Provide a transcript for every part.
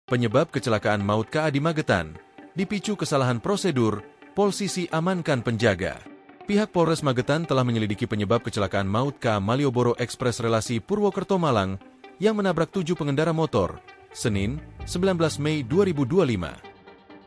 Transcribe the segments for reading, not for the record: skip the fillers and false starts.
Penyebab kecelakaan maut KA di Magetan, dipicu kesalahan prosedur, Polsisi amankan penjaga. Pihak Polres Magetan telah menyelidiki penyebab kecelakaan maut KA Malioboro Express relasi Purwokerto-Malang yang menabrak 7 pengendara motor, Senin, 19 Mei 2025.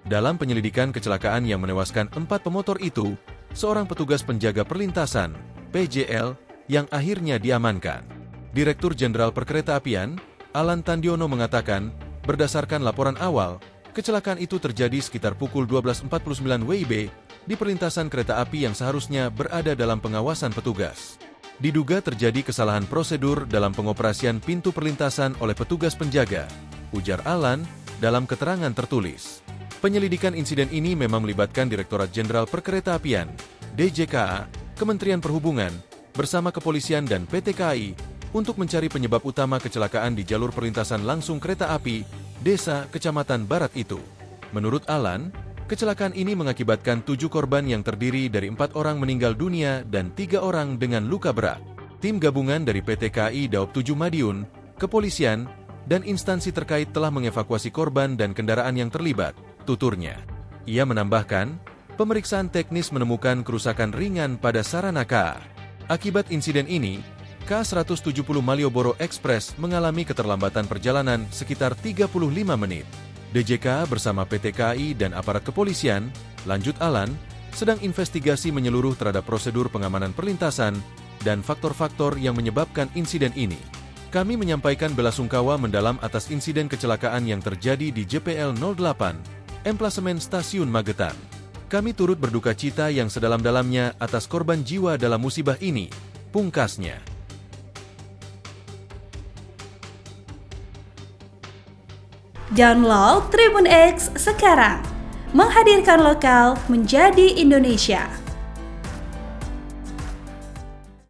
Dalam penyelidikan kecelakaan yang menewaskan 4 pemotor itu, seorang petugas penjaga perlintasan, PJL, yang akhirnya diamankan. Direktur Jenderal Perkeretaapian, Alan Tandiono mengatakan, berdasarkan laporan awal, kecelakaan itu terjadi sekitar pukul 12.49 WIB di perlintasan kereta api yang seharusnya berada dalam pengawasan petugas. Diduga terjadi kesalahan prosedur dalam pengoperasian pintu perlintasan oleh petugas penjaga, ujar Alan dalam keterangan tertulis. Penyelidikan insiden ini memang melibatkan Direktorat Jenderal Perkeretaapian, DJKA, Kementerian Perhubungan, bersama kepolisian dan PT KAI, untuk mencari penyebab utama kecelakaan di jalur perlintasan langsung kereta api, desa, kecamatan barat itu. Menurut Alan, kecelakaan ini mengakibatkan 7 korban yang terdiri dari 4 orang meninggal dunia dan 3 orang dengan luka berat. Tim gabungan dari PT KAI Daob 7 Madiun, kepolisian, dan instansi terkait telah mengevakuasi korban dan kendaraan yang terlibat, tuturnya. Ia menambahkan, pemeriksaan teknis menemukan kerusakan ringan pada sarana KA. Akibat insiden ini, KA-170 Malioboro Express mengalami keterlambatan perjalanan sekitar 35 menit. DJK bersama PT KAI dan aparat kepolisian, lanjut Alan, sedang investigasi menyeluruh terhadap prosedur pengamanan perlintasan dan faktor-faktor yang menyebabkan insiden ini. Kami menyampaikan belasungkawa mendalam atas insiden kecelakaan yang terjadi di JPL 08, emplasemen Stasiun Magetan. Kami turut berduka cita yang sedalam-dalamnya atas korban jiwa dalam musibah ini, pungkasnya. Download Tribun X sekarang, menghadirkan lokal menjadi Indonesia.